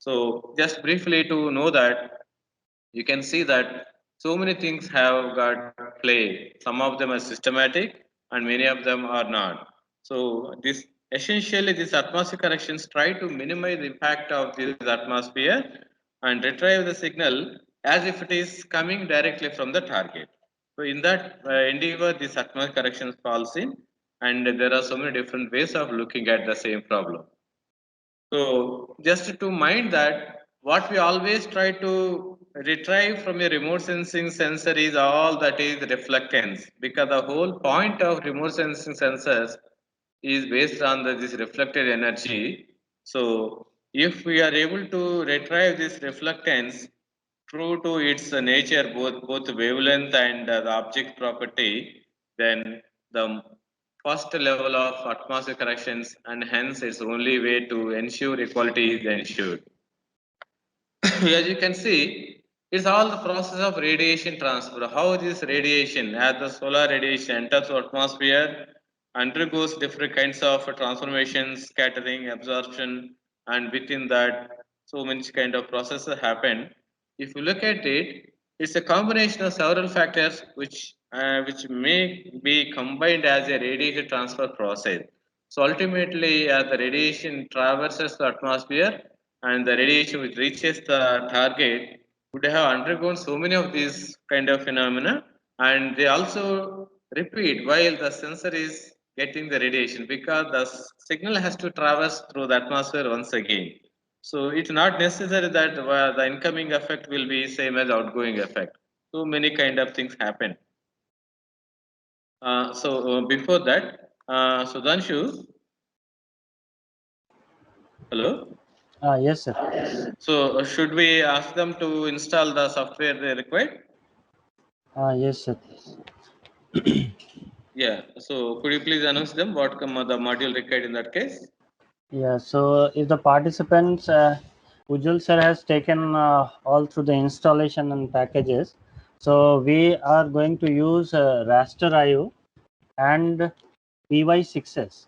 So just briefly to know that, you can see that so many things have got play. Some of them are systematic and many of them are not. So this essentially these atmospheric corrections try to minimize the impact of this atmosphere and retrieve the signal as if it is coming directly from the target. So in that endeavor, this atmospheric corrections falls in, and there are so many different ways of looking at the same problem. So just to mind that what we always try to retrieve from a remote sensing sensor is all that is reflectance, because the whole point of remote sensing sensors is based on this reflected energy. So if we are able to retrieve this reflectance true to its nature, both wavelength and the object property, then the first level of atmospheric corrections, and hence its only way to ensure equality is ensured. As you can see, it's all the process of radiation transfer. How this radiation, as the solar radiation enters the atmosphere, undergoes different kinds of transformations, scattering, absorption, and within that, so many kind of processes happen. If you look at it, it's a combination of several factors which may be combined as a radiation transfer process. So ultimately, as the radiation traverses the atmosphere, and the radiation which reaches the target would have undergone so many of these kind of phenomena, and they also repeat while the sensor is getting the radiation, because the signal has to traverse through the atmosphere once again. So it's not necessary that the incoming effect will be same as outgoing effect. So many kind of things happen. Before that, Sudhanshu, hello. Yes, sir. So should we ask them to install the software they require? Yes, sir. Yeah. So could you please announce them what the module required in that case? Yeah. So if the participants, Ujjwal sir has taken all through the installation and packages. So we are going to use Raster IO and PY6S.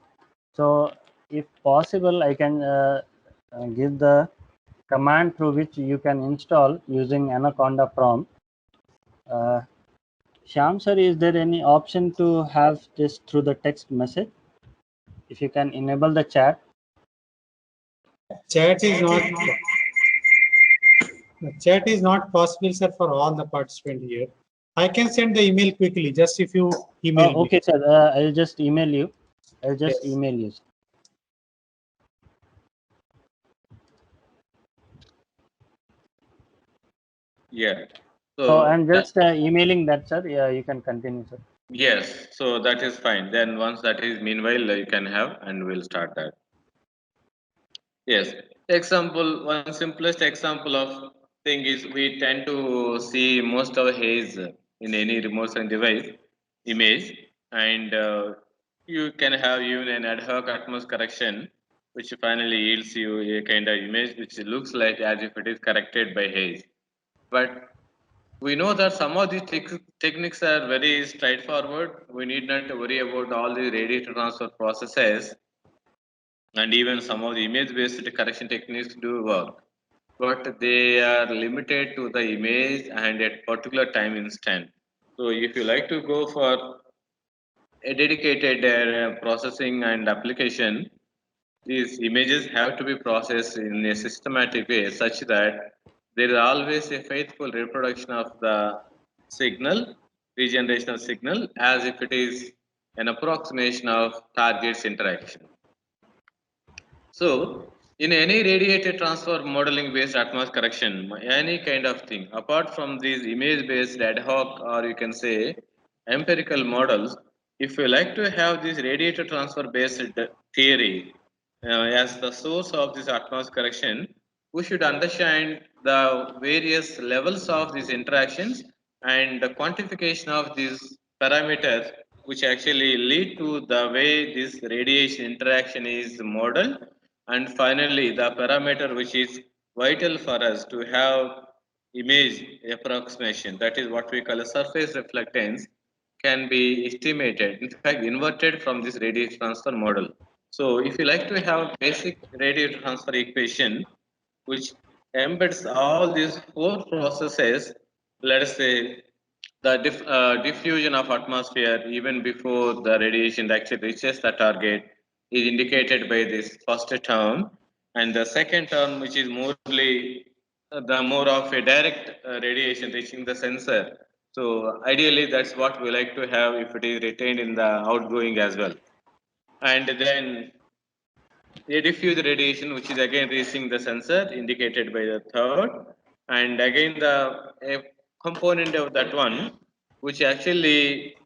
So if possible, I can give the command through which you can install using Anaconda prompt. Uh, Shyam sir, is there any option to have this through the text message? If you can enable the chat. Chat is not chat is not possible, sir, for all the participants here. I can send the email quickly, just if you email me. Okay, sir. I'll just email you. I'll just Yes. email you. Yeah. So I'm So just emailing that, sir. Yeah, you can continue, sir. yes. So that is fine. Then once that is meanwhile you can have, and we'll start that. Yes. Example. One simplest example of thing is we tend to see most of haze in any remote sensing device image, and you can have even an ad hoc atmos correction, which finally yields you a kind of image which looks like as if it is corrected by haze. But we know that some of these techniques are very straightforward. We need not to worry about all the radiator transfer processes, and even some of the image based correction techniques do work. But they are limited to the image and at particular time instant. So if you like to go for a dedicated processing and application, these images have to be processed in a systematic way such that there is always a faithful reproduction of the signal, regeneration of signal, as if it is an approximation of target's interaction. So, in any radiated transfer modeling based atmospheric correction, any kind of thing, apart from these image based ad hoc or you can say empirical models, if you like to have this radiator transfer based theory as the source of this atmospheric correction, we should understand the various levels of these interactions and the quantification of these parameters which actually lead to the way this radiation interaction is modeled, and finally the parameter which is vital for us to have image approximation, that is what we call a surface reflectance, can be estimated, in fact inverted from this radiation transfer model. So if you like to have basic radiation transfer equation, which embeds all these four processes. Let us say the diffusion of atmosphere even before the radiation actually reaches the target is indicated by this first term, and the second term, which is morely the more of a direct radiation reaching the sensor. So ideally, that's what we like to have if it is retained in the outgoing as well. And then a diffuse radiation, which is again reaching the sensor, indicated by the third, and again the a component of that one, which actually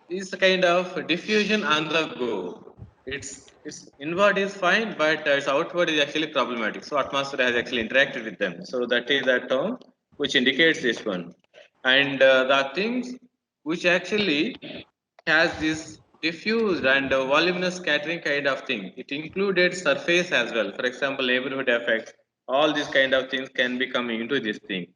is kind of diffusion on the go. Its inward is fine, but its outward is actually problematic. So atmosphere has actually interacted with them. So that is the term which indicates this one, and the things which actually has this diffused and voluminous scattering kind of thing. It included surface as well. For example, neighborhood effects. All these kind of things can be coming into this thing.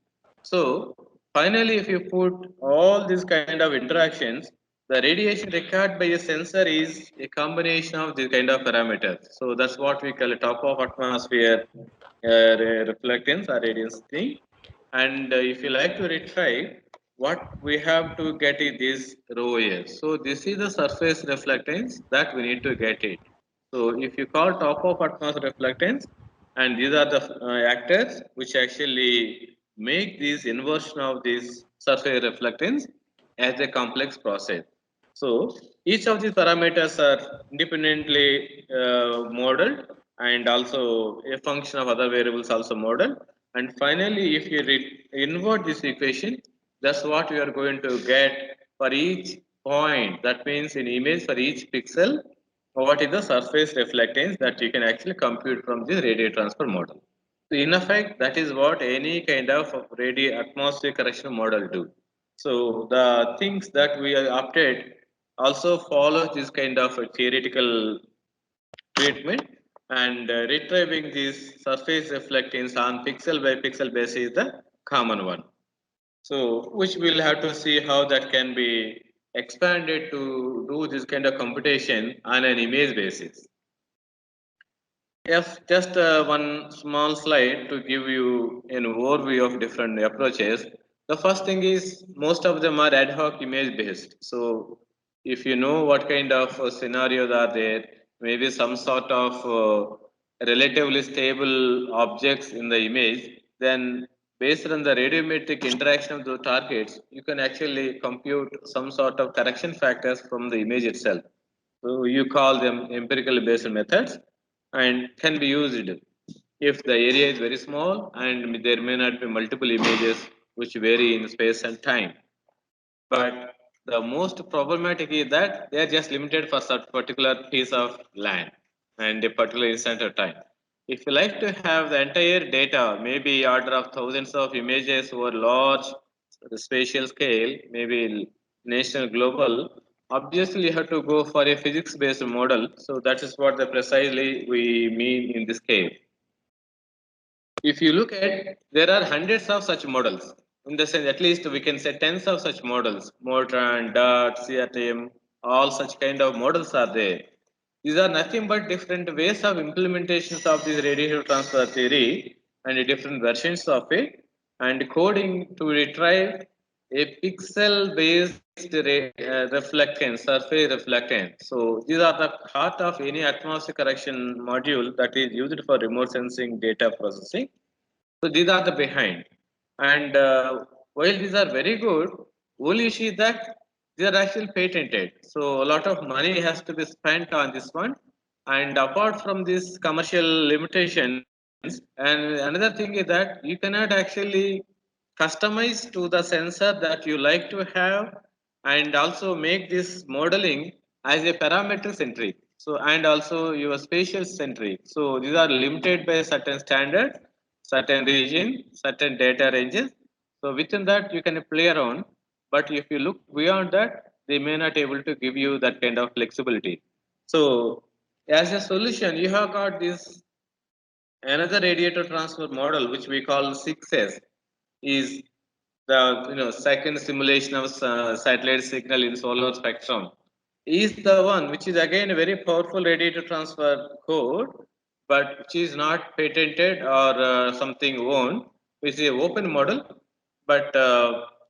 So finally, if you put all these kind of interactions, the radiation required by a sensor is a combination of these kind of parameters. So that's what we call a top of atmosphere reflectance or radiance thing. And if you like to retrieve, what we have to get is this rho here. So this is the surface reflectance that we need to get it. So if you call top of atmosphere reflectance, and these are the actors which actually make this inversion of this surface reflectance as a complex process. So each of these parameters are independently modeled, and also a function of other variables also modeled. And finally, if you invert this equation, that's what we are going to get for each point. That means in image for each pixel, what is the surface reflectance that you can actually compute from the radial transfer model. So in effect, that is what any kind of radial atmosphere correction model do. So the things that we are opted also follow this kind of a theoretical treatment, and retrieving these surface reflectance on pixel by pixel basis is the common one. So which we'll have to see how that can be expanded to do this kind of computation on an image basis. Yes, just one small slide to give you an overview of different approaches. The first thing is most of them are ad hoc image based. So if you know what kind of scenarios are there, maybe some sort of relatively stable objects in the image, then based on the radiometric interaction of the targets, you can actually compute some sort of correction factors from the image itself. So you call them empirical based methods and can be used if the area is very small and there may not be multiple images which vary in space and time. But the most problematic is that they are just limited for such particular piece of land and a particular instant of time. If you like to have the entire data, maybe order of thousands of images over large spatial scale, maybe national, global, obviously you have to go for a physics-based model. So that is what the precisely we mean in this case. If you look at, there are hundreds of such models. In the sense, at least we can say tens of such models. Mortran, DART, CRTM, all such kind of models are there. These are nothing but different ways of implementations of this radiation transfer theory and different versions of it, and coding to retrieve a pixel-based reflectance, surface reflectance. So these are the heart of any atmosphere correction module that is used for remote sensing data processing. So these are the behind. And while these are very good, only issue is that they are actually patented. So a lot of money has to be spent on this one. And apart from this commercial limitations, and another thing is that you cannot actually customize to the sensor that you like to have, and also make this modeling as a parameter centric. So and also your spatial centric. So these are limited by certain standards, certain region, certain data ranges. So within that you can play around. But if you look beyond that, they may not able to give you that kind of flexibility. So as a solution, you have got this another radiator transfer model, which we call 6S, is the second simulation of satellite signal in solar spectrum. Is the one which is again a very powerful radiator transfer code, but which is not patented or something owned, which is an open model, but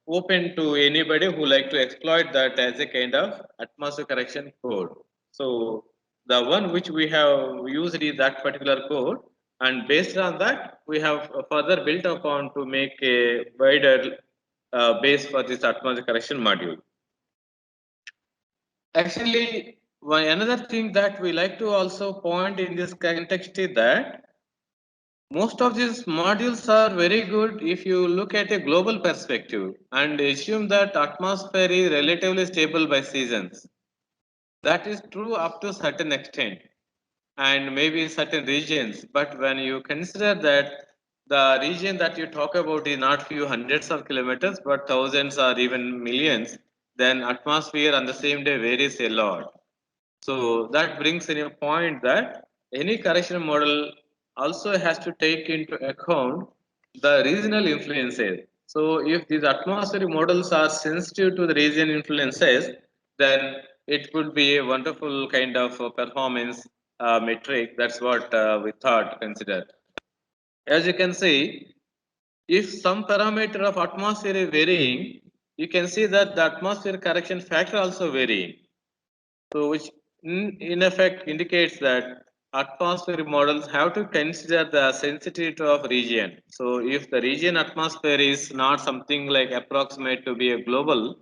open to anybody who like to exploit that as a kind of atmosphere correction code. So the one which we have used is that particular code, and based on that, we have further built upon to make a wider base for this atmosphere correction module. Actually, another thing that we like to also point in this context is that most of these modules are very good if you look at a global perspective and assume that atmosphere is relatively stable by seasons. That is true up to certain extent and maybe certain regions. But when you consider that the region that you talk about is not few hundreds of kilometers, but thousands or even millions, then atmosphere on the same day varies a lot. So that brings in a point that any correction model also has to take into account the regional influences. So if these atmospheric models are sensitive to the region influences, then it could be a wonderful kind of performance metric. That's what we thought consider. As you can see, if some parameter of atmosphere is varying, you can see that the atmosphere correction factor also varying. So, which in effect indicates that atmospheric models have to consider the sensitivity of region. So, if the region atmosphere is not something like approximate to be a global,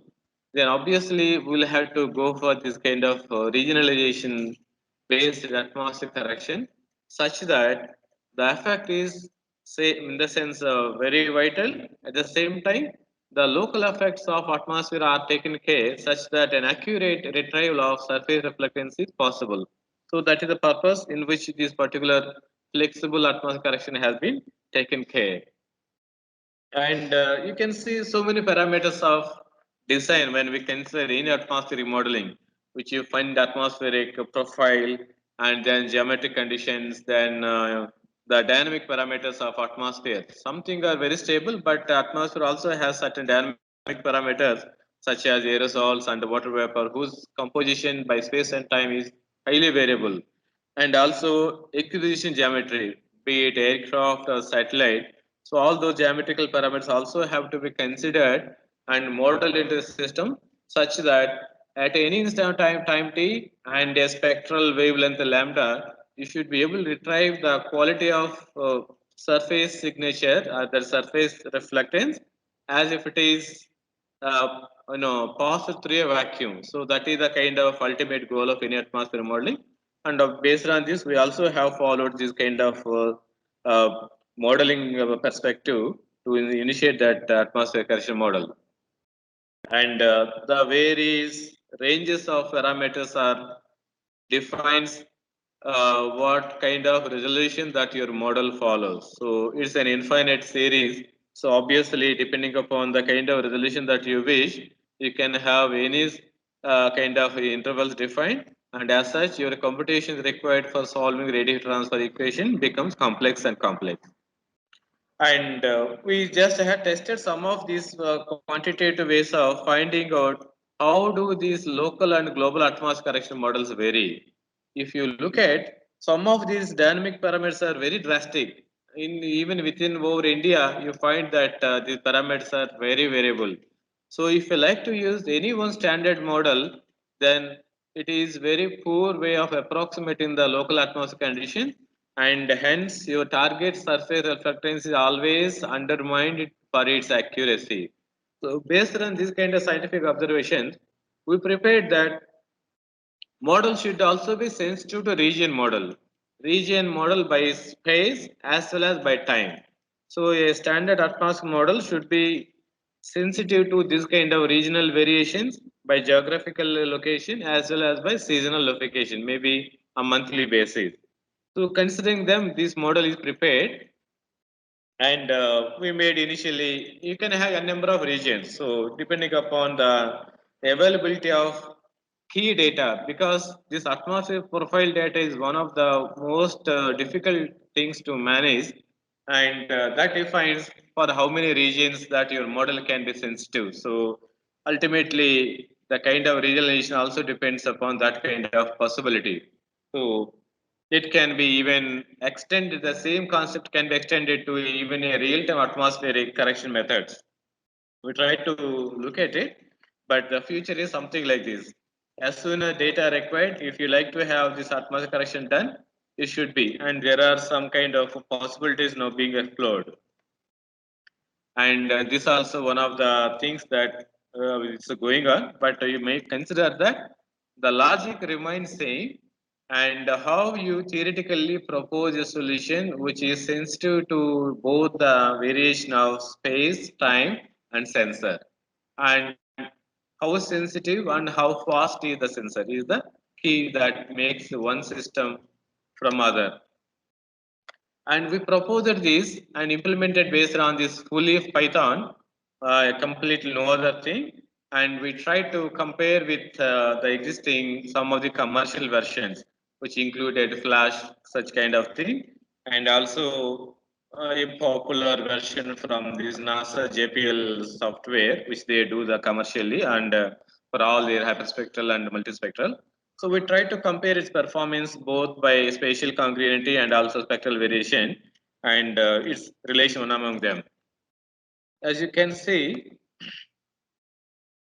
then obviously we'll have to go for this kind of regionalization based atmospheric correction, such that the effect is, say, in the sense very vital. At the same time, the local effects of atmosphere are taken care such that an accurate retrieval of surface reflectance is possible. So that is the purpose in which this particular flexible atmospheric correction has been taken care. And you can see so many parameters of design when we consider any atmospheric modeling, which you find atmospheric profile and then geometric conditions, then the dynamic parameters of atmosphere. Something are very stable, but the atmosphere also has certain dynamic parameters such as aerosols and water vapor, whose composition by space and time is highly variable. And also acquisition geometry, be it aircraft or satellite. So all those geometrical parameters also have to be considered and modeled into the system such that at any instant time t and a spectral wavelength lambda, you should be able to retrieve the quality of surface signature or the surface reflectance as if it is passed through a vacuum. So that is the kind of ultimate goal of any atmosphere modeling. And based on this, we also have followed this kind of modeling perspective to initiate that atmosphere correction model. And the various ranges of parameters are defines what kind of resolution that your model follows. So it's an infinite series. So obviously, depending upon the kind of resolution that you wish, you can have any kind of intervals defined. And as such, your computation required for solving radial transfer equation becomes complex and complex. And we just had tested some of these quantitative ways of finding out how do these local and global atmosphere correction models vary. If you look at some of these dynamic parameters are very drastic. In even within over India, you find that these parameters are very variable. So if you like to use any one standard model, then it is very poor way of approximating the local atmosphere condition, and hence your target surface reflectance is always undermined for its accuracy. So based on this kind of scientific observations, we prepared that model should also be sensitive to region model by space as well as by time. So a standard atmosphere model should be sensitive to this kind of regional variations by geographical location as well as by seasonal location, maybe a monthly basis. So considering them, this model is prepared, and we made initially, you can have a number of regions. So depending upon the availability of key data, because this atmosphere profile data is one of the most difficult things to manage, and that defines for how many regions that your model can be sensitive. So ultimately, the kind of regionalization also depends upon that kind of possibility. So it can be even extended, the same concept can be extended to even a real-time atmospheric correction methods. We try to look at it, but the future is something like this. As soon as data required, if you like to have this atmospheric correction done, it should be. And there are some kind of possibilities now being explored. And this also one of the things that is going on, but you may consider that the logic remains same, and how you theoretically propose a solution which is sensitive to both the variation of space, time, and sensor, and how sensitive and how fast is the sensor is the key that makes one system from other. And we proposed this and implemented based on this fully Python, completely no other thing. And we tried to compare with the existing some of the commercial versions, which included Flash, such kind of thing, and also a popular version from this NASA JPL software, which they do the commercially and for all their hyperspectral and multispectral. So we try to compare its performance both by spatial congruency and also spectral variation and its relation among them. As you can see,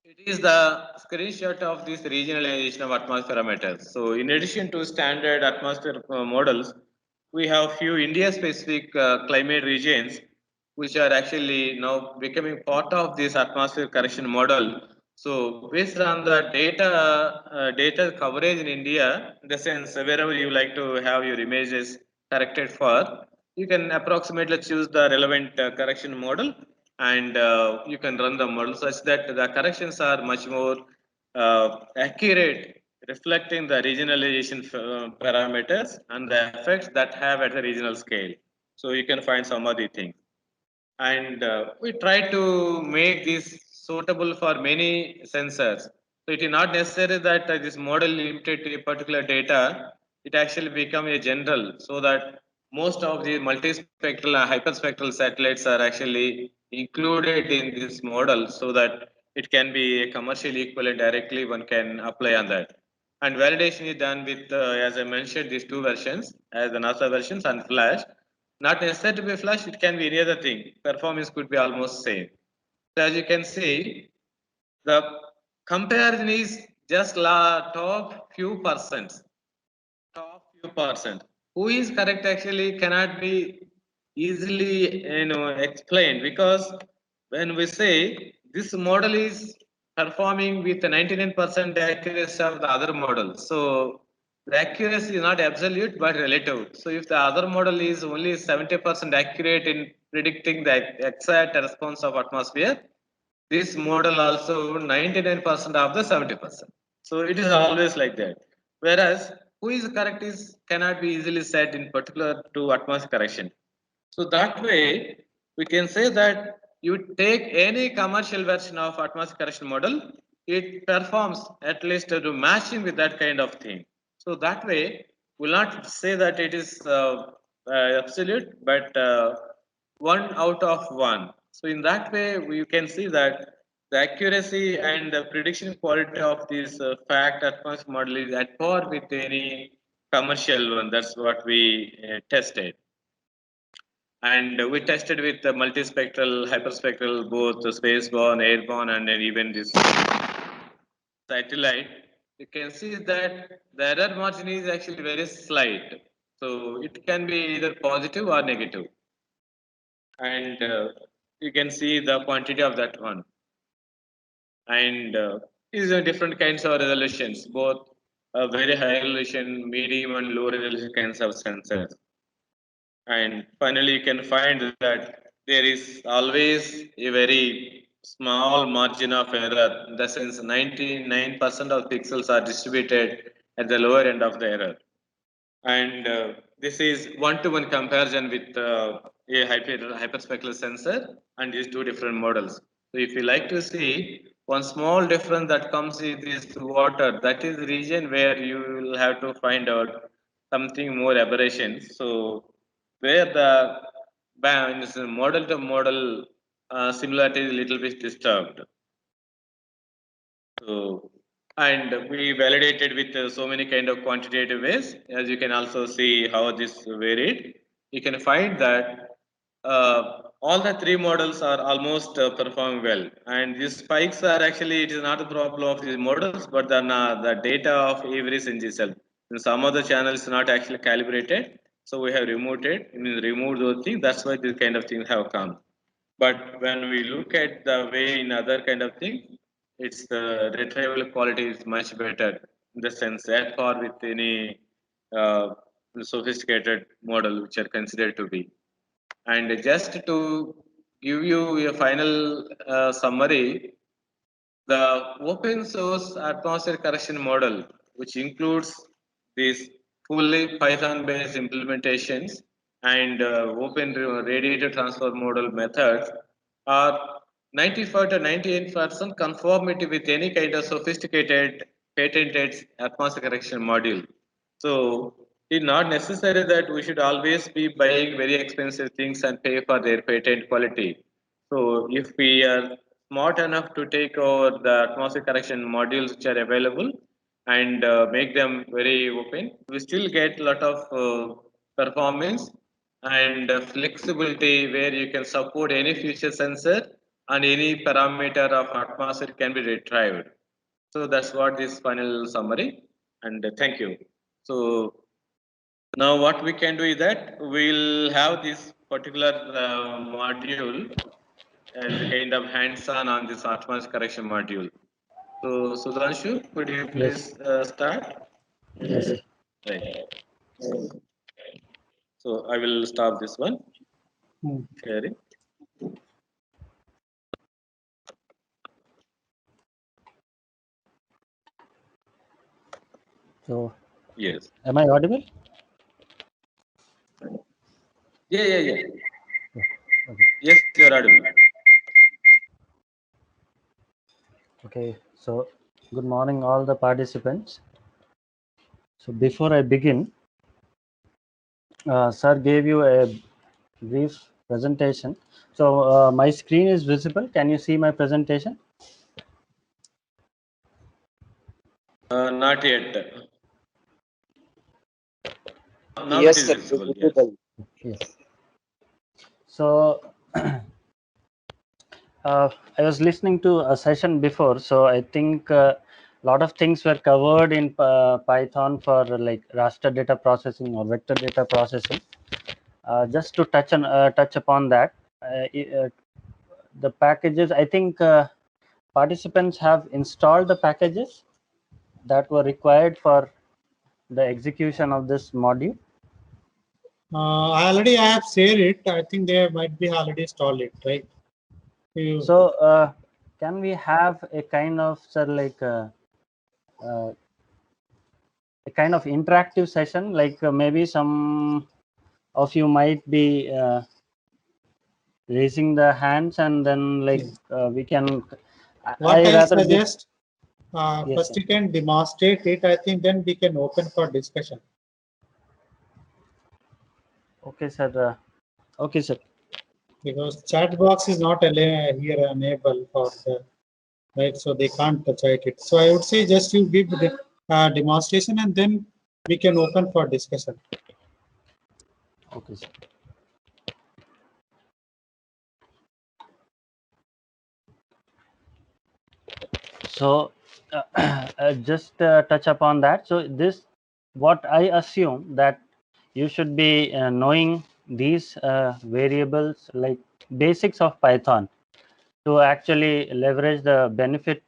it is the screenshot of this regionalization of atmosphere parameters. So in addition to standard atmosphere models, we have few India-specific climate regions which are actually now becoming part of this atmosphere correction model. So based on the data coverage in India, in the sense wherever you like to have your images corrected for, you can approximately choose the relevant correction model, and you can run the model such that the corrections are much more accurate, reflecting the regionalization parameters and the effects that have at the regional scale. So you can find some of the things. And we try to make this suitable for many sensors. So it is not necessary that this model limited to a particular data. It actually become a general, so that most of the multispectral and hyperspectral satellites are actually included in this model, so that it can be a commercial equivalent directly. One can apply on that. And validation is done with, as I mentioned, these two versions, as the NASA versions and Flash. Not necessary to be Flash, it can be any other thing. Performance could be almost same. So as you can see, the comparison is just top few percent. Top few percent. Who is correct actually cannot be easily explained, because when we say this model is performing with 99% accuracy of the other model, so the accuracy is not absolute but relative. So if the other model is only 70% accurate in predicting the exact response of atmosphere, this model also 99% of the 70%. So it is always like that. Whereas who is correct is cannot be easily said in particular to atmospheric correction. So that way we can say that you take any commercial version of atmospheric correction model, it performs at least to matching with that kind of thing. So that way we'll not say that it is absolute, but one out of one. So in that way, you can see that the accuracy and the prediction quality of this fact atmospheric model is at par with any commercial one. That's what we tested. And we tested with the multispectral, hyperspectral, both the spaceborne, airborne, and then even this satellite. You can see that the error margin is actually very slight. So it can be either positive or negative. And you can see the quantity of that one. And these are different kinds of resolutions, both very high resolution, medium, and low resolution kinds of sensors. And finally, you can find that there is always a very small margin of error. In the sense, 99% of pixels are distributed at the lower end of the error. And this is one-to-one comparison with a hyperspectral sensor and these two different models. So if you like to see one small difference that comes in this water, that is the region where you will have to find out something more aberration. So where the model to model similarity is a little bit disturbed. So And we validated with so many kind of quantitative ways. As you can also see how this varied. You can find that all the three models are almost performing well, and these spikes are actually, it is not a problem of these models, but then the data of every single cell. In some of the channels not actually calibrated, so we have removed it. I mean, removed those things. That's why this kind of things have come. But when we look at the way in other kind of thing, its retrieval quality is much better in the sense that par with any sophisticated model which are considered to be. And just to give you a final summary, the open source atmosphere correction model, which includes these fully Python based implementations and open radiator transfer model methods, are 95 to 98% conformity with any kind of sophisticated patented atmosphere correction module. So it's not necessary that we should always be buying very expensive things and pay for their patent quality. So if we are smart enough to take over the atmosphere correction modules which are available and make them very open, we still get a lot of performance and flexibility where you can support any future sensor and any parameter of atmosphere can be retrieved. So that's what this final summary, and thank you. So now what we can do is that we'll have this particular module as a kind of hands-on on this atmosphere correction module. So Sudhanshu, could you please start? Yes. Right. So I will stop this one. Hmm. Sharing. So, Yes. am I audible? Yeah. Okay. Yes, you're audible. Okay. So, good morning, all the participants. So, before I begin, sir gave you a brief presentation. So, my screen is visible. Can you see my presentation? Not yet. Now it Yes, is sir. visible. Yes. Visible. Yes. So, I was listening to a session before, so I think a lot of things were covered in Python for like raster data processing or vector data processing. Just to touch upon that, the packages. I think participants have installed the packages that were required for the execution of this module. I have shared it. I think they might be already installed it, right? So can we have a kind of a kind of interactive session, like maybe some of you might be raising the hands, and then like we can What I rather suggest, Yes, first sir. you can demonstrate it. I think then we can open for discussion. Okay, sir. Okay, sir. Because chat box is not here enabled for the right, so they can't chat it. So I would say just you give the demonstration and then we can open for discussion. Okay, sir. So just touch upon that. So this, what I assume that you should be knowing these variables, like basics of Python, to actually leverage the benefit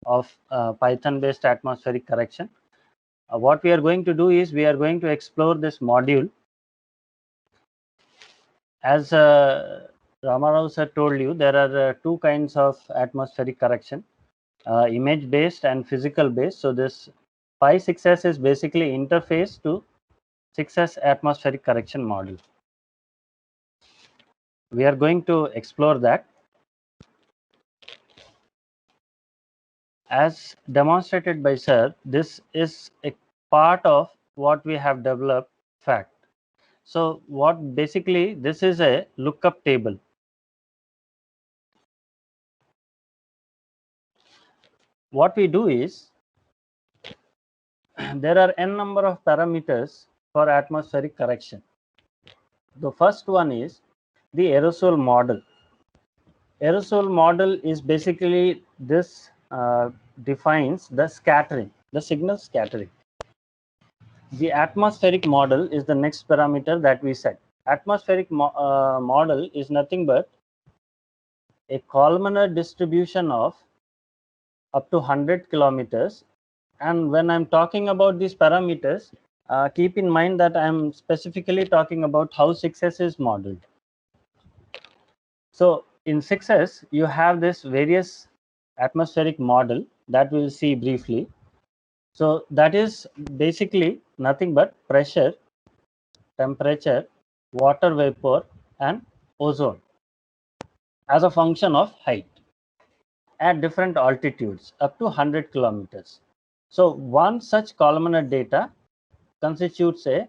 of Python based atmospheric correction. What we are going to do is we are going to explore this module. As Ramarao sir told you, there are two kinds of atmospheric correction, image based and physical based. So this Pi6s is basically interface to 6s atmospheric correction module. We are going to explore that. As demonstrated by sir, this is a part of what we have developed, fact. So what basically, this is a lookup table. What we do is there are n number of parameters for atmospheric correction. The first one is the aerosol model. Aerosol model is basically this defines the scattering, the signal scattering. The atmospheric model is the next parameter that we set. Atmospheric model is nothing but a columnar distribution of up to 100 kilometers. And when I'm talking about these parameters, keep in mind that I'm specifically talking about how 6S is modeled. So in 6S, you have this various atmospheric model that we'll see briefly. So that is basically nothing but pressure, temperature, water vapor, and ozone as a function of height at different altitudes up to 100 kilometers. So one such columnar data constitutes a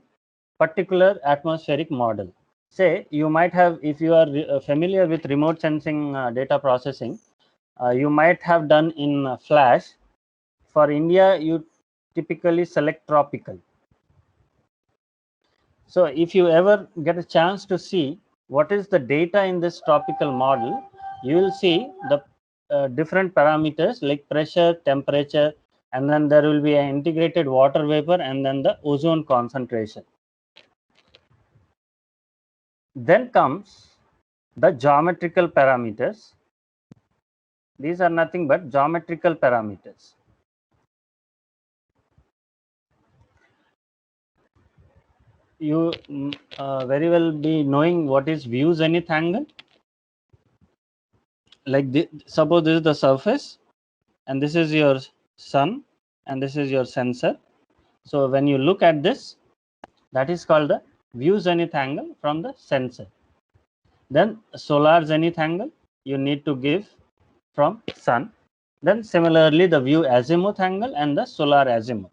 particular atmospheric model. Say you might have, if you are familiar with remote sensing data processing, you might have done in Flash. For India, you typically select tropical. So if you ever get a chance to see what is the data in this tropical model, you will see the different parameters like pressure, temperature, and then there will be an integrated water vapor and then the ozone concentration. Then comes the geometrical parameters. These are nothing but geometrical parameters. You very well be knowing what is view zenith angle. Like suppose this is the surface and this is your sun and this is your sensor. So when you look at this, that is called the view zenith angle from the sensor. Then solar zenith angle you need to give from sun. Then similarly the view azimuth angle and the solar azimuth.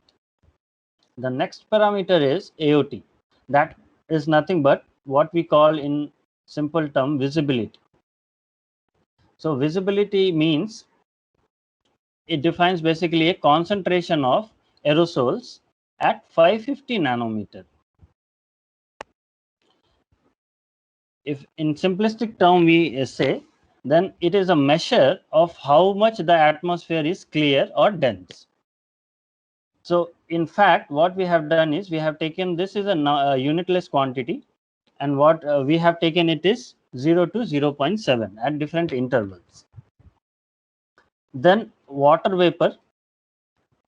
The next parameter is AOT. That is nothing but what we call in simple term visibility. So visibility means it defines basically a concentration of aerosols at 550 nanometer. If in simplistic term we say, then it is a measure of how much the atmosphere is clear or dense. So in fact, what we have done is we have taken this is a unitless quantity, and what we have taken it is 0 to 0.7 at different intervals. Then water vapor,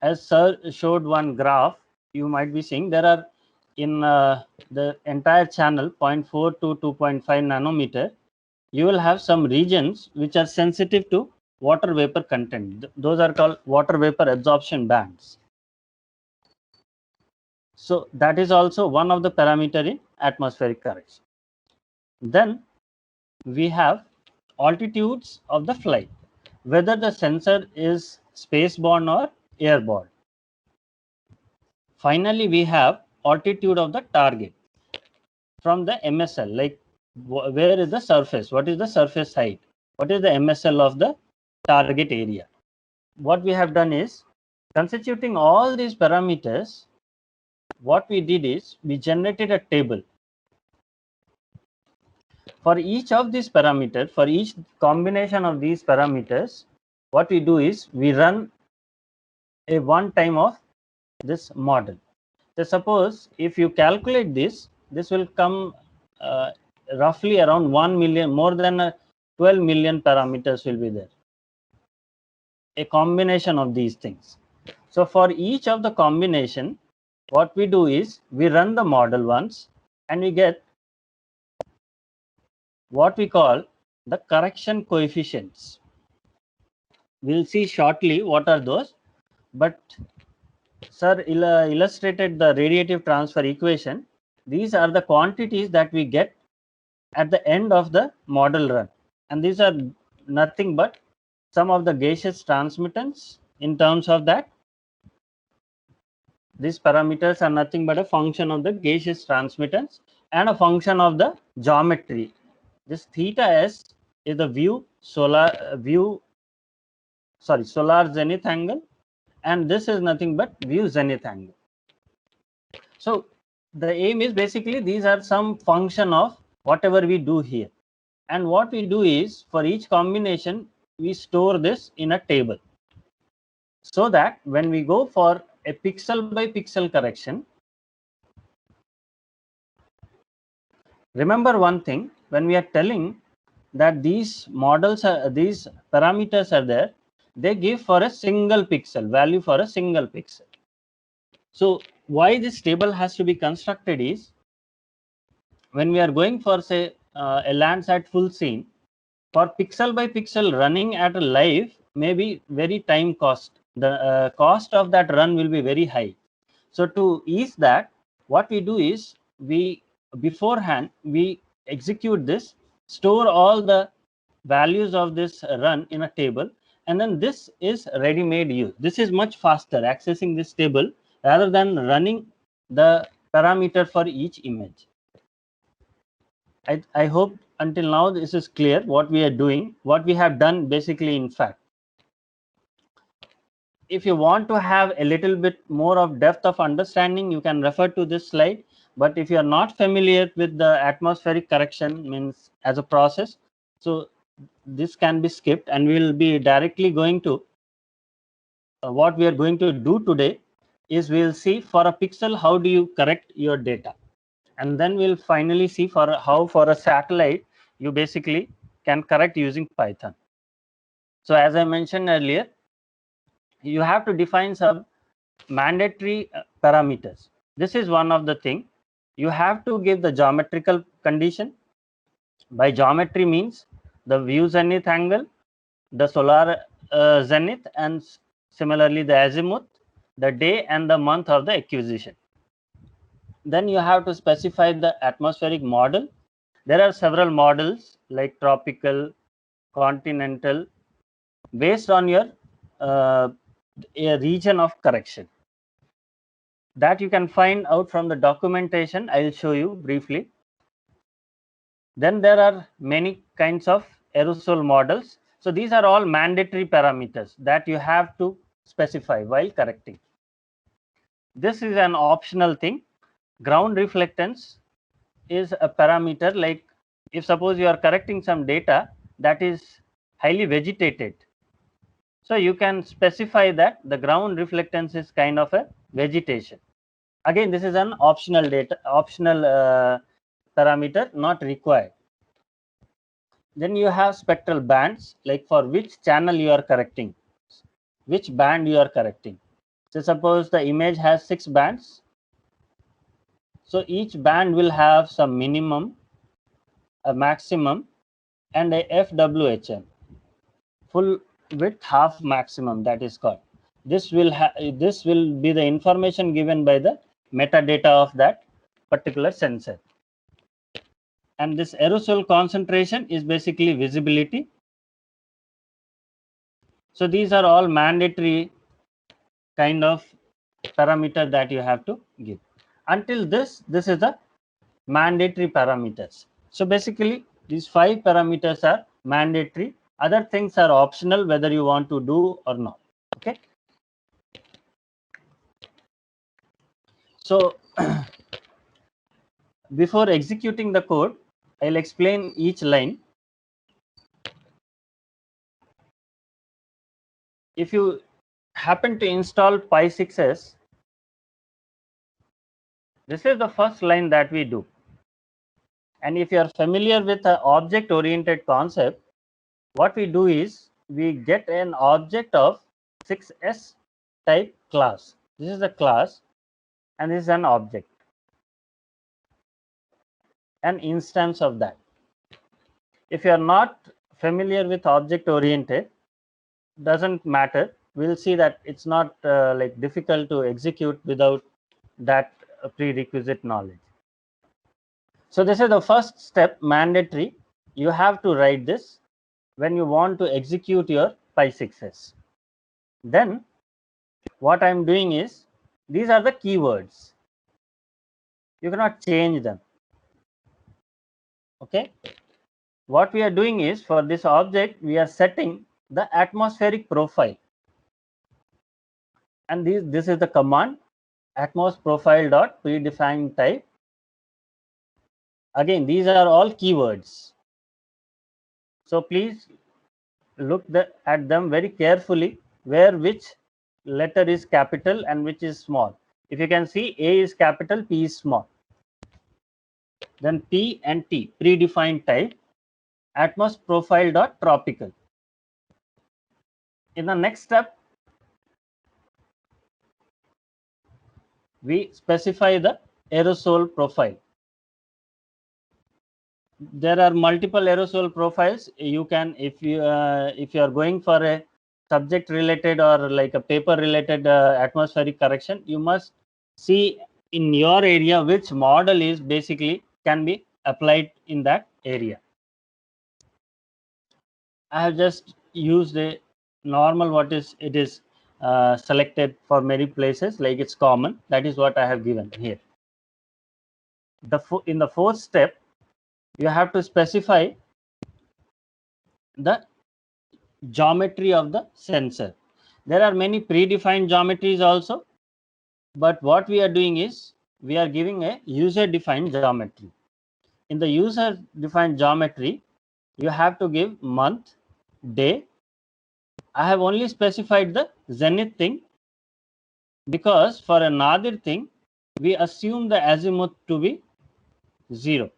as sir showed one graph, you might be seeing there are in the entire channel 0.4 to 2.5 nanometer, you will have some regions which are sensitive to water vapor content. Those are called water vapor absorption bands. So that is also one of the parameter in atmospheric correction. Then we have altitudes of the flight, whether the sensor is spaceborne or airborne. Finally, we have altitude of the target from the MSL, like where is the surface, what is the surface height, what is the MSL of the target area. What we have done is constituting all these parameters. What we did is we generated a table for each of these parameters. For each combination of these parameters, what we do is we run a one time of this model. So suppose if you calculate this will come roughly around 1 million, more than 12 million parameters will be there, a combination of these things. So for each of the combination, what we do is we run the model once and we get what we call the correction coefficients. We'll see shortly what are those, but sir illustrated the radiative transfer equation. These are the quantities that we get at the end of the model run, and these are nothing but some of the gaseous transmittance. In terms of that, these parameters are nothing but a function of the gaseous transmittance and a function of the geometry. This theta s is the solar zenith angle, and this is nothing but view zenith angle. So the aim is basically these are some function of whatever we do here, and what we do is for each combination we store this in a table, so that when we go for a pixel by pixel correction, remember one thing, when we are telling that these models are, these parameters are there, they give for a single pixel value for a single pixel. So why this table has to be constructed is, when we are going for say a Landsat full scene, for pixel by pixel running at a live may be very time cost. The cost of that run will be very high. So to ease that, what we do is we beforehand we execute this, store all the values of this run in a table, and then this is ready-made use. This is much faster accessing this table rather than running the parameter for each image. I hope until now this is clear what we are doing, what we have done basically. In fact, if you want to have a little bit more of depth of understanding, you can refer to this slide. But if you are not familiar with the atmospheric correction means as a process, so this can be skipped, and we will be directly going to what we are going to do today is we will see for a pixel how do you correct your data, and then we'll finally see for how for a satellite you basically can correct using Python. So as I mentioned earlier, you have to define some mandatory parameters. This is one of the thing. You have to give the geometrical condition. By geometry means the view zenith angle, the solar zenith, and similarly the azimuth, the day and the month of the acquisition. Then you have to specify the atmospheric model. There are several models like tropical, continental, based on your a region of correction. That you can find out from the documentation. I will show you briefly. Then there are many kinds of aerosol models. So these are all mandatory parameters that you have to specify while correcting. This is an optional thing. Ground reflectance is a parameter, like if suppose you are correcting some data that is highly vegetated, so you can specify that the ground reflectance is kind of a vegetation. Again, this is an optional parameter, not required. Then you have spectral bands, like for which channel you are correcting, which band you are correcting. So suppose the image has 6 bands, so each band will have some minimum, a maximum, and a FWHM, full width half maximum, that is called. This will be the information given by the metadata of that particular sensor. And this aerosol concentration is basically visibility. So these are all mandatory kind of parameter that you have to give. Until this is the mandatory parameters. So basically these 5 parameters are mandatory. Other things are optional, whether you want to do or not. Okay. So before executing the code, I'll explain each line. If you happen to install Pi6s, this is the first line that we do. And if you are familiar with the object-oriented concept, what we do is we get an object of 6s type class. This is the class, and this is an object, an instance of that. If you are not familiar with object-oriented, doesn't matter. We'll see that it's not like difficult to execute without that prerequisite knowledge. So this is the first step, mandatory. You have to write this when you want to execute your Pi6s. Then what I'm doing is, these are the keywords. You cannot change them. Okay. What we are doing is, for this object, we are setting the atmospheric profile. and this is the command atmos profile dot predefined type. Again, these are all keywords, so please look at them very carefully, where which letter is capital and which is small. If you can see, A is capital, P is small. Then P and T, predefined type, atmos profile dot tropical. In the next step, we specify the aerosol profile. There are multiple aerosol profiles. You can, if you are going for a subject related or like a paper related atmospheric correction, you must see in your area which model is basically can be applied in that area. I have just used a normal what is it is selected for many places, like it's common. That is what I have given here. In the fourth step, you have to specify the geometry of the sensor. There are many predefined geometries also, but what we are doing is we are giving a user defined geometry. In the user defined geometry, you have to give month, day. I have only specified the zenith thing because for a nadir thing, we assume the azimuth to be 0.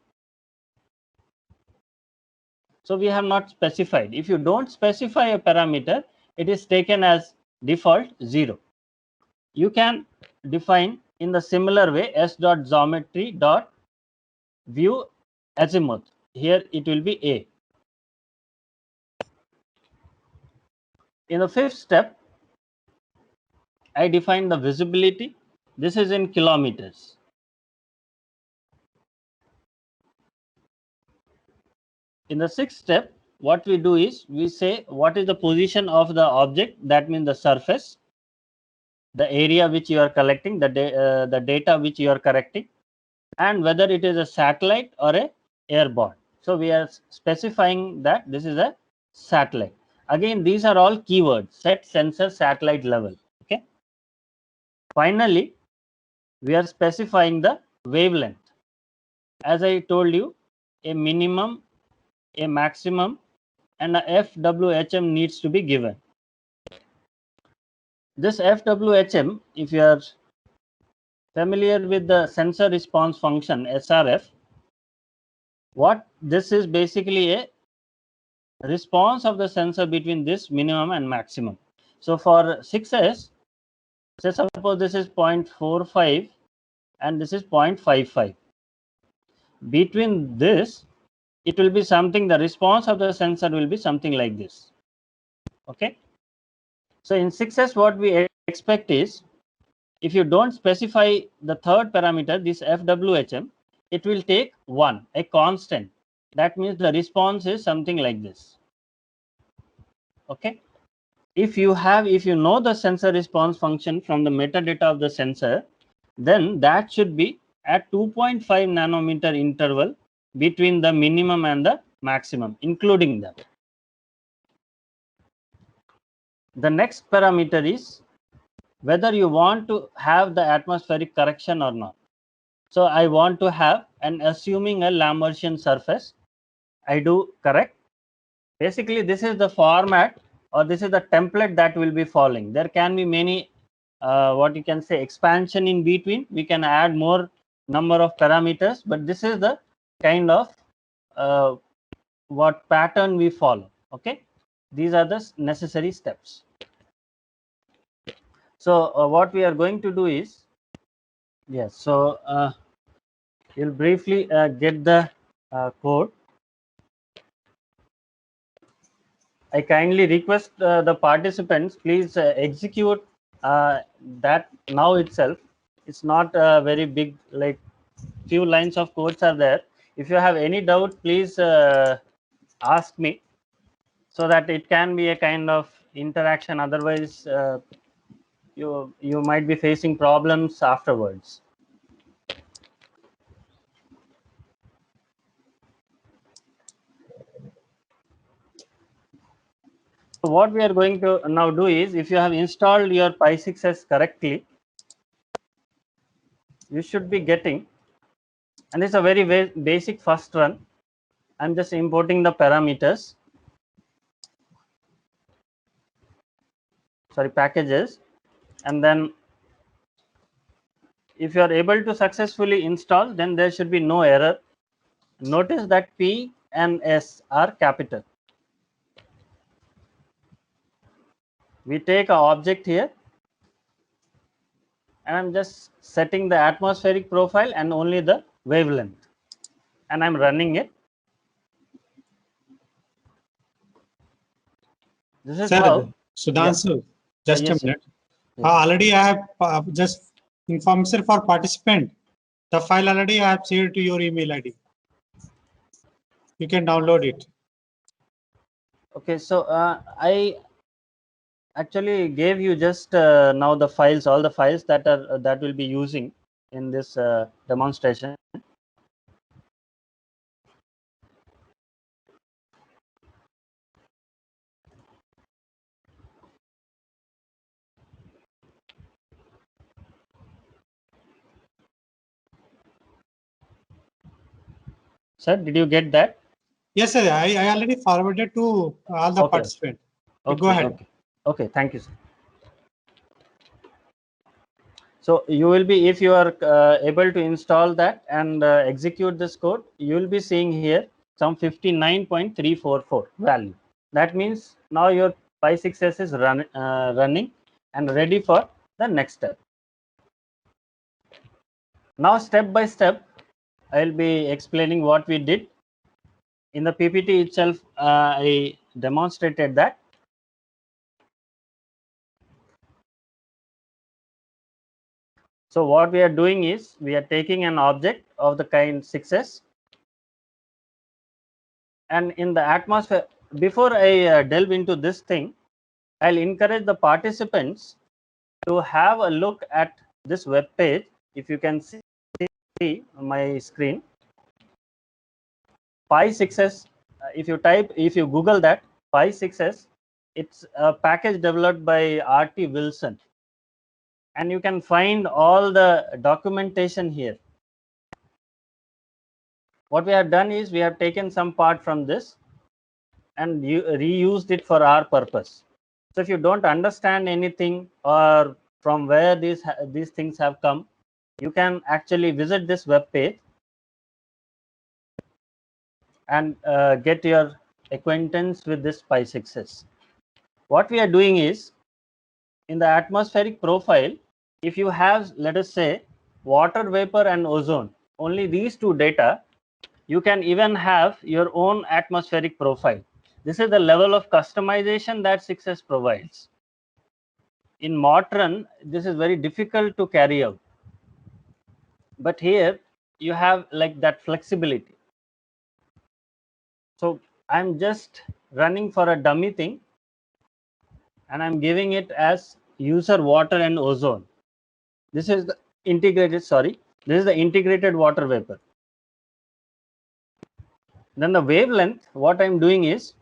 So we have not specified. If you don't specify a parameter, it is taken as default 0. You can define in the similar way s dot geometry dot view azimuth. Here it will be A. In the fifth step, I define the visibility. This is in kilometers. In the sixth step, what we do is we say what is the position of the object, that means the surface, the area which you are collecting, the data which you are correcting, and whether it is a satellite or a airborne. So we are specifying that this is a satellite. Again, these are all keywords: set, sensor, satellite, level. Okay. Finally, we are specifying the wavelength. As I told you, a minimum, a maximum, and a FWHM needs to be given. This FWHM, if you are familiar with the sensor response function, SRF, what this is basically a response of the sensor between this minimum and maximum. So for 6S, say suppose this is 0.45 and this is 0.55. Between this, it will be something, the response of the sensor will be something like this. Okay. So in 6S, what we expect is, if you don't specify the third parameter, this FWHM, it will take 1, a constant. That means the response is something like this. Okay. If you know the sensor response function from the metadata of the sensor, then that should be at 2.5 nanometer interval between the minimum and the maximum, including them. The next parameter is whether you want to have the atmospheric correction or not. So I want to have, and assuming a Lamarckian surface, I do correct. Basically, this is the format, or this is the template that will be following. There can be many, what you can say, expansion in between. We can add more number of parameters, but this is the kind of what pattern we follow. Okay, these are the necessary steps. So what we are going to do is, yes, so you'll briefly get the code. I kindly request the participants, please execute that now itself. It's not very big, like few lines of codes are there. If you have any doubt, please ask me, so that it can be a kind of interaction. Otherwise, you might be facing problems afterwards. what we are going to now do is, if you have installed your Pi6s correctly, you should be getting, and it's a very basic first run. I'm just importing the parameters, packages, and then if you are able to successfully install, then there should be no error. Notice that P and S are capital. We take an object here, and I'm just setting the atmospheric profile and only the wavelength, and I'm running it. This is Sir, how. Sudhanshu, just Yes, a sir. minute. Yes. Already I have just informed sir for participant. The file already I have shared to your email ID. You can download it. Okay, so I actually gave you just now the files, all the files that are that will be using in this demonstration. Sir, did you get that? Yes, sir. I already forwarded to all the Okay. participants. Okay, Go ahead. Okay, thank you, sir. So you will be, if you are able to install that and execute this code, you will be seeing here some 59.344 value. That means now your Pi6s is running and ready for the next step. Now step by step, I will be explaining what we did. In the PPT itself, I demonstrated that. So what we are doing is, we are taking an object of the kind 6s, and in the atmosphere, before I delve into this thing, I'll encourage the participants to have a look at this web page. If you can see my screen, Pi6s, if you Google that, Pi6s, it's a package developed by RT Wilson, and you can find all the documentation here. What we have done is, we have taken some part from this and reused it for our purpose. So if you don't understand anything, or from where these things have come, you can actually visit this web page and get your acquaintance with this Pi6s. What we are doing is, in the atmospheric profile, if you have, let us say, water vapor and ozone, only these two data, you can even have your own atmospheric profile. This is the level of customization that 6s provides. In Mortran, this is very difficult to carry out, but here you have like that flexibility. So I'm just running for a dummy thing, and I'm giving it as user water and ozone. This is the integrated, this is the integrated water vapor. Then the wavelength, what I'm doing is,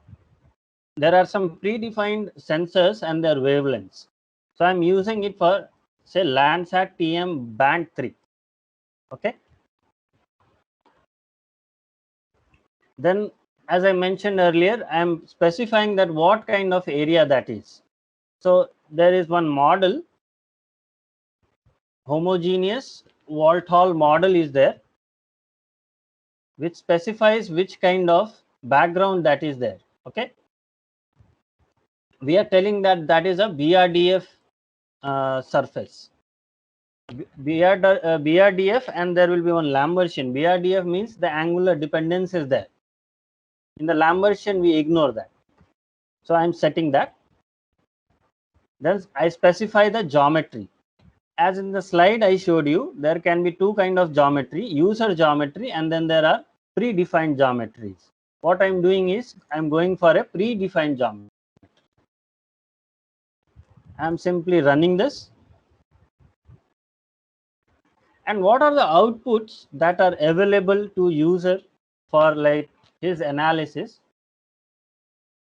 there are some predefined sensors and their wavelengths. So I'm using it for, say, Landsat TM band 3. Okay. Then, as I mentioned earlier, I'm specifying that what kind of area that is. So there is one model, homogeneous Walthall model is there, which specifies which kind of background that is there. Okay. We are telling that that is a BRDF surface. BRDF, and there will be one Lambertian. BRDF means the angular dependence is there. In the Lambertian, we ignore that. So I'm setting that. Then I specify the geometry. As in the slide I showed you, there can be two kind of geometry, user geometry, and then there are predefined geometries. What I'm doing is, I'm going for a predefined geometry. I'm simply running this. And what are the outputs that are available to user for like his analysis?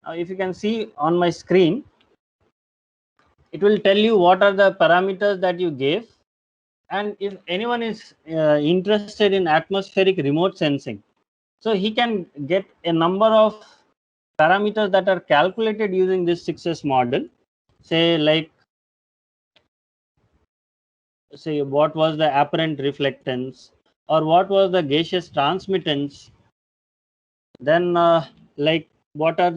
If you can see on my screen, it will tell you what are the parameters that you gave. And if anyone is interested in atmospheric remote sensing, so he can get a number of parameters that are calculated using this 6S model. Say what was the apparent reflectance, or what was the gaseous transmittance. Then like what is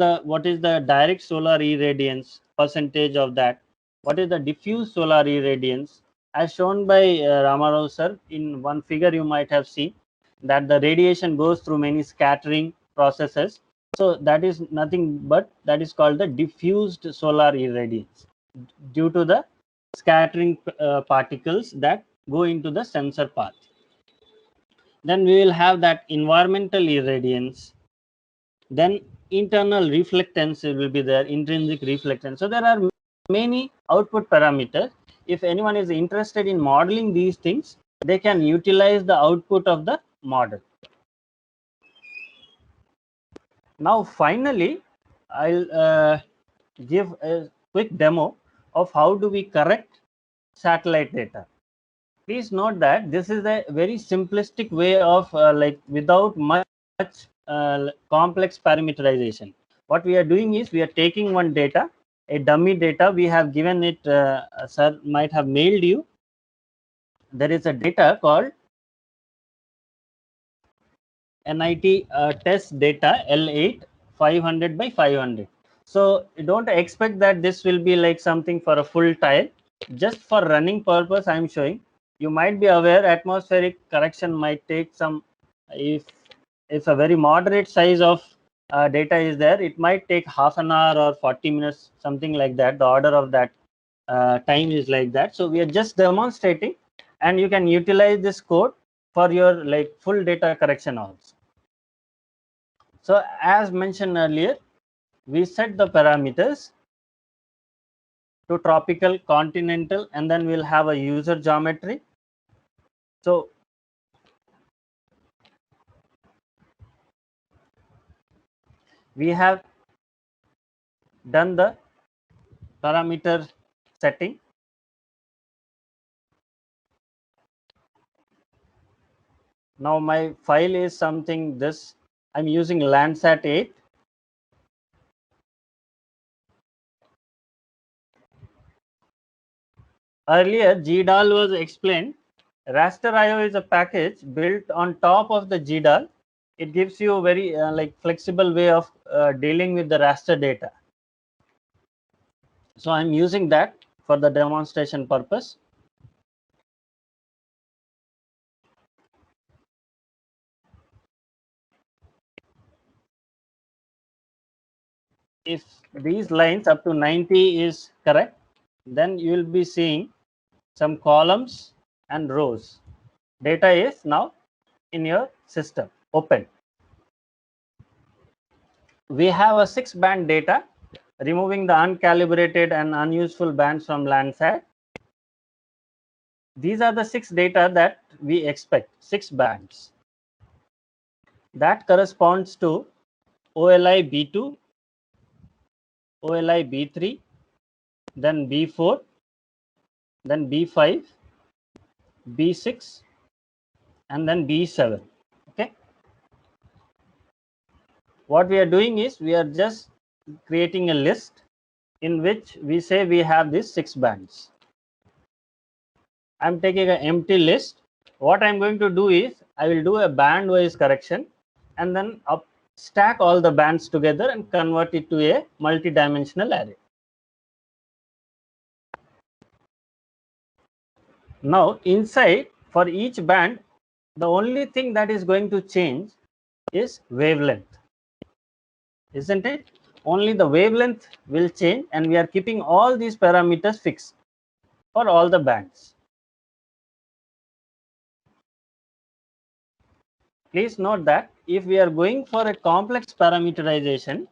the direct solar irradiance percentage of that, what is the diffuse solar irradiance, as shown by Ramarao sir. In one figure you might have seen that the radiation goes through many scattering processes. So that is nothing but that is called the diffused solar irradiance, due to the scattering particles that go into the sensor path. Then we will have that environmental irradiance. Then internal reflectance will be there, intrinsic reflectance. So there are many output parameters. If anyone is interested in modeling these things, they can utilize the output of the model. Now finally, I'll give a quick demo of how do we correct satellite data. Please note that this is a very simplistic way of without much complex parameterization. What we are doing is we are taking one data, a dummy data. We have given it, sir might have mailed you. There is a data called NIT test data L8 500 by 500. So don't expect that this will be like something for a full tile. Just for running purpose, I am showing. You might be aware atmospheric correction might take some, if a very moderate size of data is there, it might take half an hour or 40 minutes, something like that. The order of that time is like that. So we are just demonstrating, and you can utilize this code for your like full data correction also. So as mentioned earlier, we set the parameters to tropical, continental, and then we'll have a user geometry. So we have done the parameter setting. Now my file is something this. I'm using Landsat 8. Earlier, GDAL was explained. Raster.io is a package built on top of the GDAL. It gives you a very flexible way of dealing with the raster data. So I'm using that for the demonstration purpose. If these lines up to 90 is correct, then you will be seeing some columns and rows. Data is now in your system open. We have a 6-band data, removing the uncalibrated and unuseful bands from Landsat. These are the 6 data that we expect, 6 bands. That corresponds to OLI B2, OLI B3, then B4, then B5, B6, and then B7. Okay. What we are doing is we are just creating a list in which we say we have these 6 bands. I'm taking an empty list. What I'm going to do is I will do a band wise correction and then stack all the bands together and convert it to a multi-dimensional array. Now inside, for each band, the only thing that is going to change is wavelength, isn't it? Only the wavelength will change, and we are keeping all these parameters fixed for all the bands. Please note that if we are going for a complex parameterization,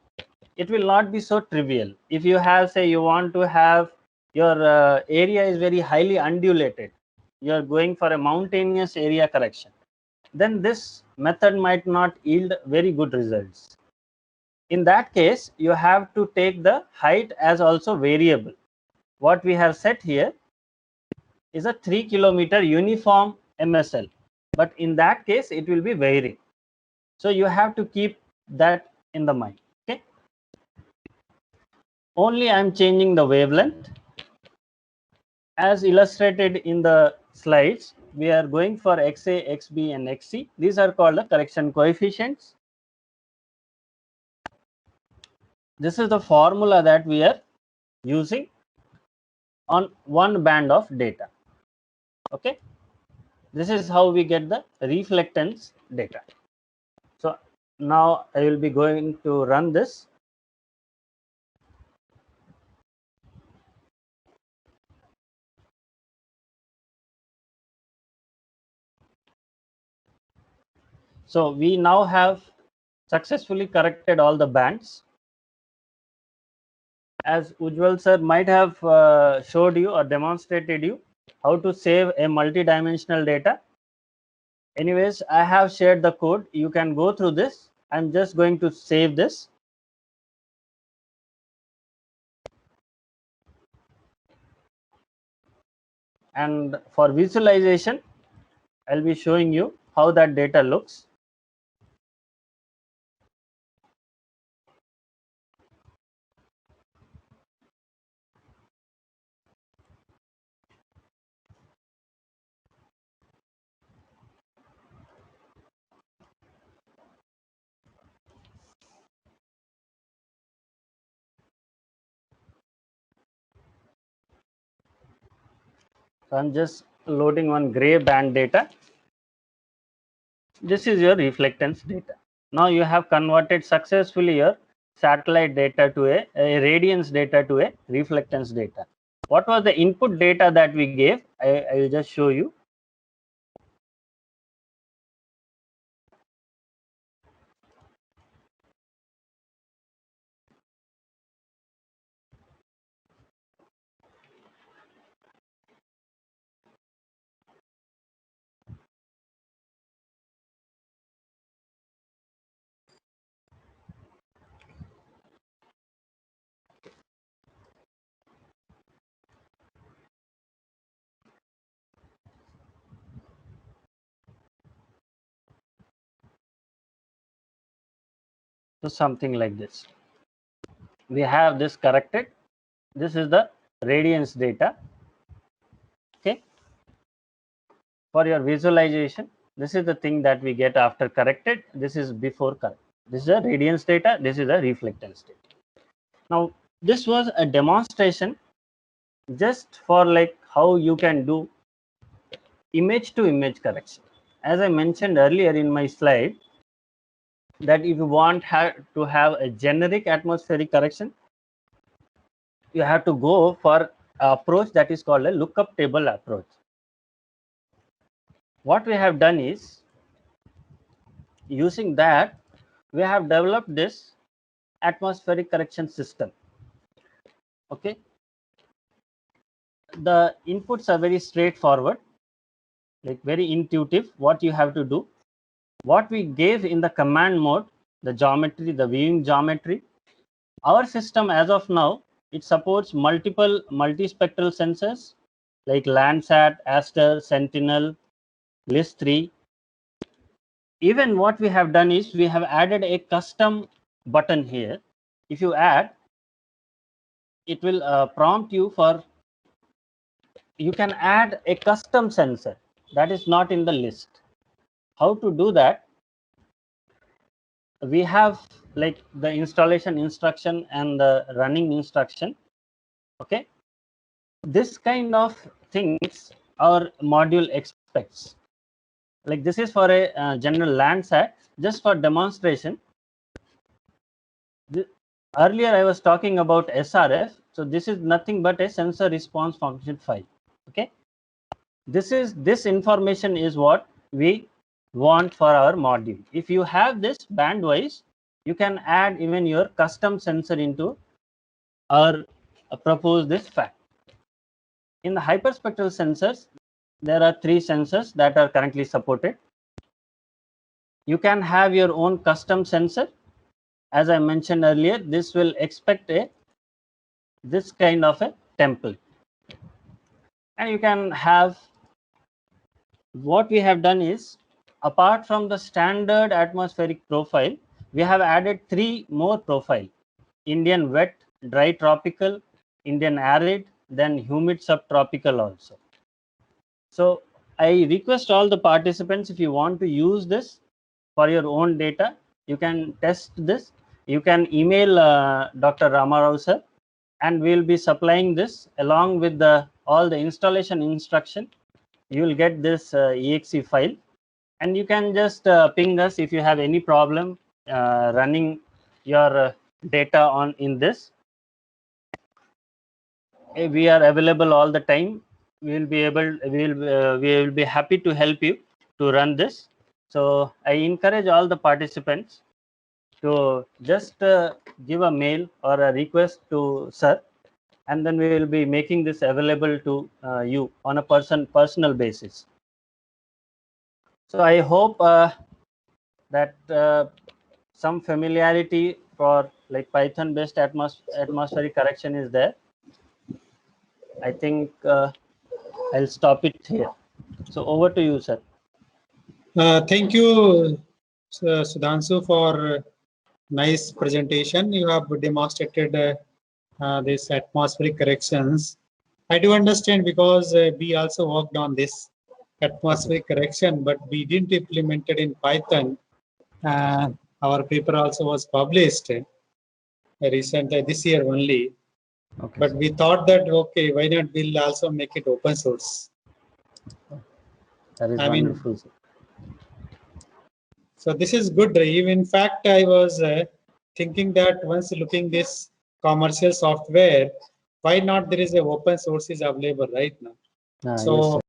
it will not be so trivial. If you have, say, you want to have your area is very highly undulated, you are going for a mountainous area correction, then this method might not yield very good results. In that case, you have to take the height as also variable. What we have set here is a 3 kilometer uniform MSL, but in that case it will be varying. So you have to keep that in the mind. Okay. Only I am changing the wavelength. As illustrated in the slides, we are going for XA, XB, and XC. These are called the correction coefficients. This is the formula that we are using on one band of data. Okay. This is how we get the reflectance data. So now I will be going to run this. So we now have successfully corrected all the bands. As Ujjwal sir might have showed you or demonstrated you how to save a multi-dimensional data. Anyways, I have shared the code. You can go through this. I'm just going to save this. And for visualization, I'll be showing you how that data looks. So I'm just loading one gray band data. This is your reflectance data. Now you have converted successfully your satellite data to a radiance data to a reflectance data. What was the input data that we gave? I will just show you. So something like this. We have this corrected. This is the radiance data. Okay. For your visualization, this is the thing that we get after corrected. This is before correct. This is a radiance data. This is a reflectance data. Now, this was a demonstration just for like how you can do image to image correction. As I mentioned earlier in my slide, that if you want to have a generic atmospheric correction, you have to go for an approach that is called a lookup table approach. What we have done is, using that, we have developed this atmospheric correction system. Okay. The inputs are very straightforward, like very intuitive. What you have to do, what we gave in the command mode, the geometry, the viewing geometry. Our system as of now, it supports multiple multispectral sensors like Landsat, Aster, Sentinel, LIS3. Even what we have done is we have added a custom button here. If you add, it will prompt you for, you can add a custom sensor that is not in the list. How to do that? We have like the installation instruction and the running instruction. Okay. This kind of things our module expects. Like this is for a general Landsat, just for demonstration. Earlier I was talking about SRF. So this is nothing but a sensor response function file. Okay. This information is what we want for our module. If you have this bandwise, you can add even your custom sensor into or propose this fact. In the hyperspectral sensors, there are 3 sensors that are currently supported. You can have your own custom sensor as I mentioned earlier, this will expect this kind of a template. And you can have, what we have done is, apart from the standard atmospheric profile, we have added 3 more profile: Indian wet, dry tropical, Indian arid, then humid subtropical also. So I request all the participants, if you want to use this for your own data, you can test this. You can email Dr. Ramarao sir, and we will be supplying this along with all the installation instruction. You will get this exe file, and you can just ping us if you have any problem running your data on in this. We are available all the time. We will be happy to help you to run this. So I encourage all the participants to just give a mail or a request to sir, and then we will be making this available to you on a personal basis. So I hope that some familiarity for like Python based atmospheric correction is there. I think I'll stop it here. So over to you, sir. Thank you, Sudhanshu, for nice presentation. You have demonstrated this atmospheric corrections. I do understand, because we also worked on this atmospheric correction, but we didn't implement it in Python. Our paper also was published recently this year only. Okay. But we thought that, okay, why not we'll also make it open source. That is I mean, wonderful. Sir. So this is good. In fact, I was thinking that once looking this commercial software, why not there is a open source is available right now. Yes, So sir.